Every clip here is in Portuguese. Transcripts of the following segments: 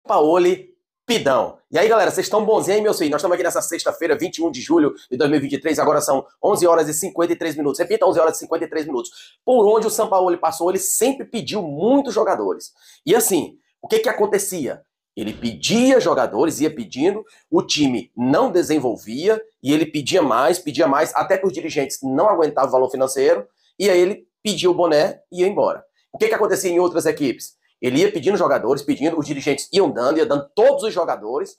Sampaoli, Pidão. E aí, galera, vocês estão bonzinhos aí, meus filhos? Nós estamos aqui nessa sexta-feira, 21 de julho de 2023, agora são 11 horas e 53 minutos. Repita, 11 horas e 53 minutos. Por onde o Sampaoli passou, ele sempre pediu muitos jogadores. E assim, o que acontecia? Ele pedia jogadores, ia pedindo, o time não desenvolvia, e ele pedia mais, até que os dirigentes não aguentavam o valor financeiro, e aí ele pedia o boné e ia embora. O que acontecia em outras equipes? Ele ia pedindo jogadores, os dirigentes iam dando, ia dando todos os jogadores,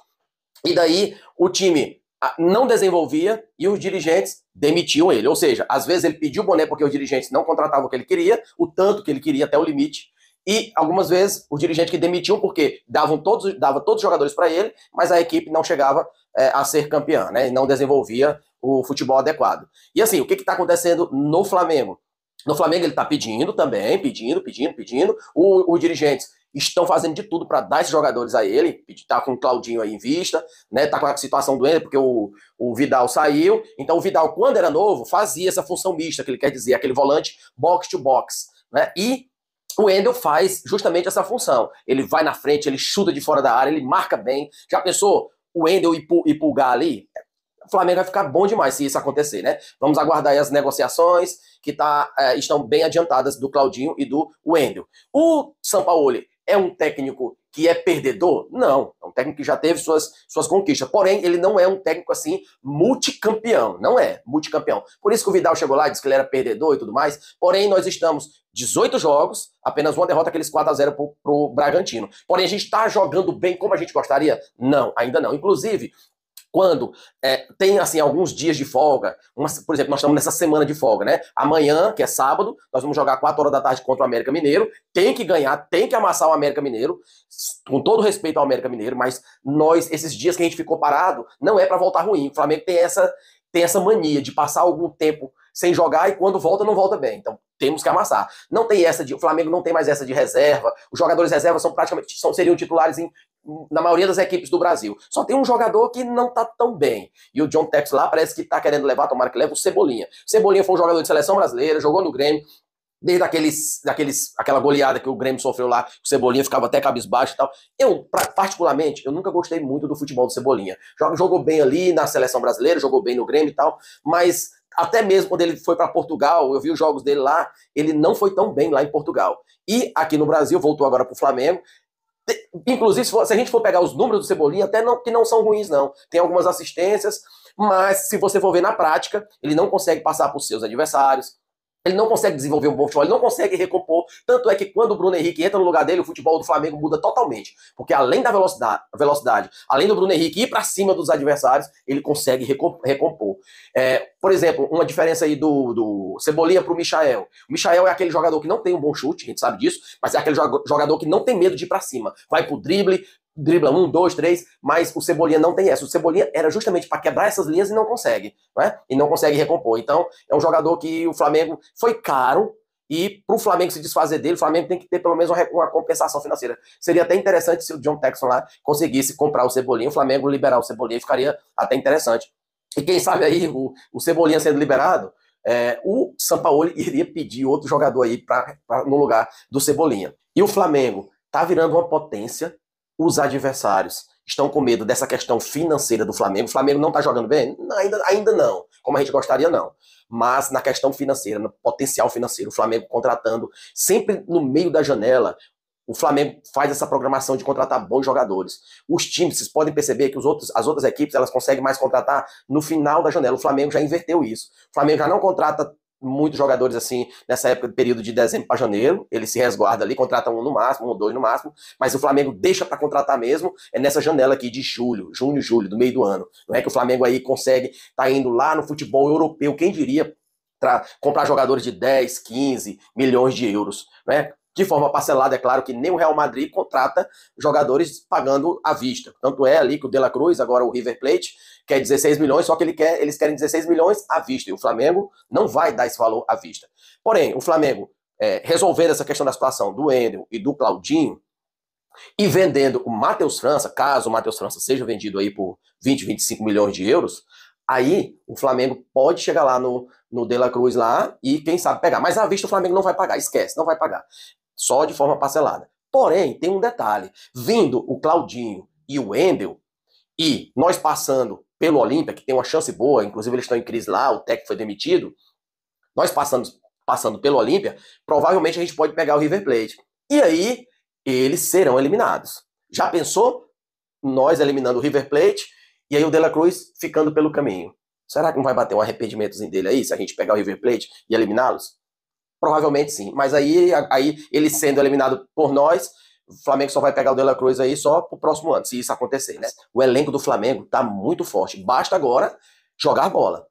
e daí o time não desenvolvia e os dirigentes demitiam ele. Ou seja, às vezes ele pediu o boné porque os dirigentes não contratavam o que ele queria, o tanto que ele queria até o limite, e algumas vezes os dirigentes que demitiam porque dava todos os jogadores para ele, mas a equipe não chegava a ser campeã, né? E não desenvolvia o futebol adequado. E assim, o que está acontecendo no Flamengo? No Flamengo ele está pedindo também, pedindo. Os dirigentes estão fazendo de tudo para dar esses jogadores a ele. Tá com o Claudinho aí em vista, né? Tá com a situação do Ender, porque o Vidal saiu. Então o Vidal, quando era novo, fazia essa função mista, que ele quer dizer, aquele volante box to box, né? E o Ender faz justamente essa função. Ele vai na frente, ele chuta de fora da área, ele marca bem. Já pensou o Ender e Pulgar ali? O Flamengo vai ficar bom demais se isso acontecer, né? Vamos aguardar aí as negociações que estão bem adiantadas do Claudinho e do Wendel. O Sampaoli é um técnico que é perdedor? Não, é um técnico que já teve suas conquistas, porém ele não é um técnico assim multicampeão, não é multicampeão. Por isso que o Vidal chegou lá e disse que ele era perdedor e tudo mais, porém nós estamos 18 jogos, apenas uma derrota, aqueles 4-0 pro Bragantino. Porém a gente está jogando bem como a gente gostaria? Não, ainda não. Inclusive, quando tem assim alguns dias de folga, por exemplo, nós estamos nessa semana de folga, né? Amanhã, que é sábado, nós vamos jogar 4 horas da tarde contra o América Mineiro, tem que ganhar, tem que amassar o América Mineiro, com todo respeito ao América Mineiro, mas esses dias que a gente ficou parado, não é para voltar ruim. O Flamengo tem essa mania de passar algum tempo sem jogar e quando volta, não volta bem. Então, temos que amassar. Não tem o Flamengo não tem mais essa de reserva. Os jogadores reserva seriam titulares na maioria das equipes do Brasil. Só tem um jogador que não tá tão bem. E o John Tex lá parece que tá querendo levar, tomara que leve o Cebolinha. O Cebolinha foi um jogador de seleção brasileira, jogou no Grêmio, desde aquela goleada que o Grêmio sofreu lá, o Cebolinha ficava até cabisbaixo e tal. Particularmente, eu nunca gostei muito do futebol do Cebolinha. Jogou bem ali na seleção brasileira, jogou bem no Grêmio e tal, mas até mesmo quando ele foi para Portugal, eu vi os jogos dele lá, ele não foi tão bem lá em Portugal. E aqui no Brasil, voltou agora pro Flamengo. Inclusive, se a gente for pegar os números do Cebolinha, que não são ruins, não. Tem algumas assistências, mas se você for ver na prática, ele não consegue passar por seus adversários, ele não consegue desenvolver um bom futebol, ele não consegue recompor. Tanto é que quando o Bruno Henrique entra no lugar dele, o futebol do Flamengo muda totalmente. Porque além da velocidade, além do Bruno Henrique ir para cima dos adversários, ele consegue recompor. Por exemplo, uma diferença aí do Cebolinha pro Michael. O Michael é aquele jogador que não tem um bom chute, a gente sabe disso, mas é aquele jogador que não tem medo de ir para cima. Vai pro drible, dribla 1, 2, 3, mas o Cebolinha não tem essa. O Cebolinha era justamente para quebrar essas linhas e não consegue, né? E não consegue recompor. Então, é um jogador que o Flamengo foi caro e para o Flamengo se desfazer dele, o Flamengo tem que ter pelo menos uma compensação financeira. Seria até interessante se o John Texton lá conseguisse comprar o Cebolinha, o Flamengo liberar o Cebolinha, ficaria até interessante. E quem sabe aí, o Cebolinha sendo liberado, o Sampaoli iria pedir outro jogador aí no lugar do Cebolinha. E o Flamengo tá virando uma potência. Os adversários estão com medo dessa questão financeira do Flamengo. O Flamengo não está jogando bem? Ainda não, como a gente gostaria, não. Mas na questão financeira, no potencial financeiro, o Flamengo contratando sempre no meio da janela, o Flamengo faz essa programação de contratar bons jogadores. Os times, vocês podem perceber que as outras equipes, elas conseguem mais contratar no final da janela. O Flamengo já inverteu isso. O Flamengo já não contrata muitos jogadores assim, nessa época, período de dezembro para janeiro, ele se resguarda ali, contrata um no máximo, um ou dois no máximo, mas o Flamengo deixa para contratar mesmo, nessa janela aqui de junho, julho, do meio do ano. Não é que o Flamengo aí consegue, tá indo lá no futebol europeu, quem diria, para comprar jogadores de 10, 15 milhões de euros, né? De forma parcelada, é claro que nem o Real Madrid contrata jogadores pagando à vista. Tanto é ali que o De La Cruz, agora o River Plate, quer 16 milhões, só que eles querem 16 milhões à vista. E o Flamengo não vai dar esse valor à vista. Porém, o Flamengo, resolvendo essa questão da situação do Wendel e do Claudinho, e vendendo o Matheus França, caso o Matheus França seja vendido aí por 20, 25 milhões de euros, aí o Flamengo pode chegar lá no De La Cruz lá e quem sabe pegar. Mas à vista o Flamengo não vai pagar, esquece, não vai pagar. Só de forma parcelada. Porém, tem um detalhe. Vindo o Claudinho e o Wendel, e nós passando pelo Olímpia, que tem uma chance boa, inclusive eles estão em crise lá, o técnico foi demitido, nós passando pelo Olímpia, provavelmente a gente pode pegar o River Plate. E aí, eles serão eliminados. Já pensou? Nós eliminando o River Plate, e aí o De La Cruz ficando pelo caminho. Será que não vai bater um arrependimentozinho dele aí, se a gente pegar o River Plate e eliminá-los? Provavelmente sim. Mas aí ele sendo eliminado por nós, o Flamengo só vai pegar o De La Cruz aí só pro próximo ano, se isso acontecer, né? O elenco do Flamengo tá muito forte. Basta agora jogar bola.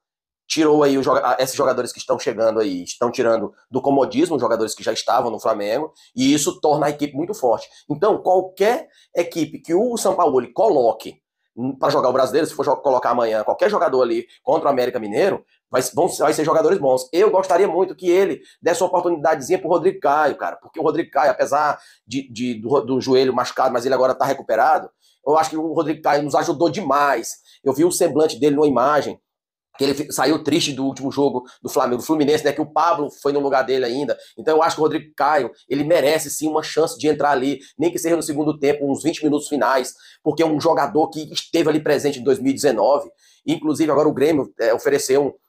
Tirou aí esses jogadores que estão chegando aí, estão tirando do comodismo os jogadores que já estavam no Flamengo, e isso torna a equipe muito forte. Então, qualquer equipe que o Sampaoli coloque para jogar o brasileiro, se for colocar amanhã qualquer jogador ali contra o América Mineiro, vai ser jogadores bons. Eu gostaria muito que ele desse uma oportunidadezinha pro Rodrigo Caio, cara, porque o Rodrigo Caio, apesar do joelho machucado, mas ele agora tá recuperado, eu acho que o Rodrigo Caio nos ajudou demais. Eu vi o semblante dele numa imagem, que ele saiu triste do último jogo do Flamengo, do Fluminense, né, que o Pablo foi no lugar dele ainda. Então eu acho que o Rodrigo Caio, ele merece sim uma chance de entrar ali, nem que seja no segundo tempo, uns 20 minutos finais, porque é um jogador que esteve ali presente em 2019, inclusive agora o Grêmio ofereceu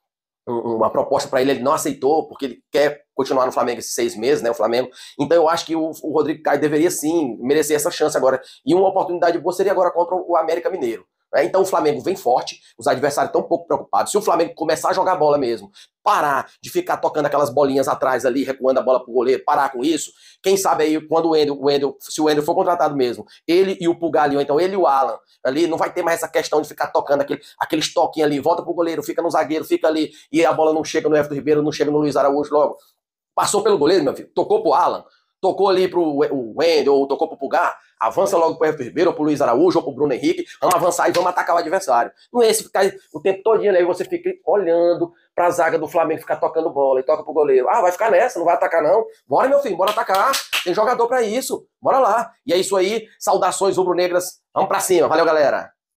uma proposta para ele, ele não aceitou, porque ele quer continuar no Flamengo esses 6 meses, né, o Flamengo. Então eu acho que o Rodrigo Caio deveria sim merecer essa chance agora, e uma oportunidade boa seria agora contra o América Mineiro. Então o Flamengo vem forte, os adversários estão um pouco preocupados. Se o Flamengo começar a jogar bola mesmo, parar de ficar tocando aquelas bolinhas atrás ali, recuando a bola pro goleiro, parar com isso, quem sabe aí quando se o Wendel for contratado mesmo, ele e o Pulgar, ou então ele e o Alan, ali não vai ter mais essa questão de ficar tocando aqueles toquinhos ali, volta pro goleiro, fica no zagueiro, fica ali, e a bola não chega no Everton Ribeiro, não chega no Luiz Araújo logo. Passou pelo goleiro, meu filho, tocou pro Alan, tocou ali pro Wendel, ou tocou pro Pulgar, avança logo pro Everton Ribeiro, ou pro Luiz Araújo, ou pro Bruno Henrique, vamos avançar e vamos atacar o adversário. Não é esse ficar o tempo todinho aí, você fica olhando pra zaga do Flamengo ficar tocando bola e toca pro goleiro. Ah, vai ficar nessa, não vai atacar não. Bora, meu filho, bora atacar. Tem jogador pra isso. Bora lá. E é isso aí, saudações rubro-negras. Vamos pra cima. Valeu, galera.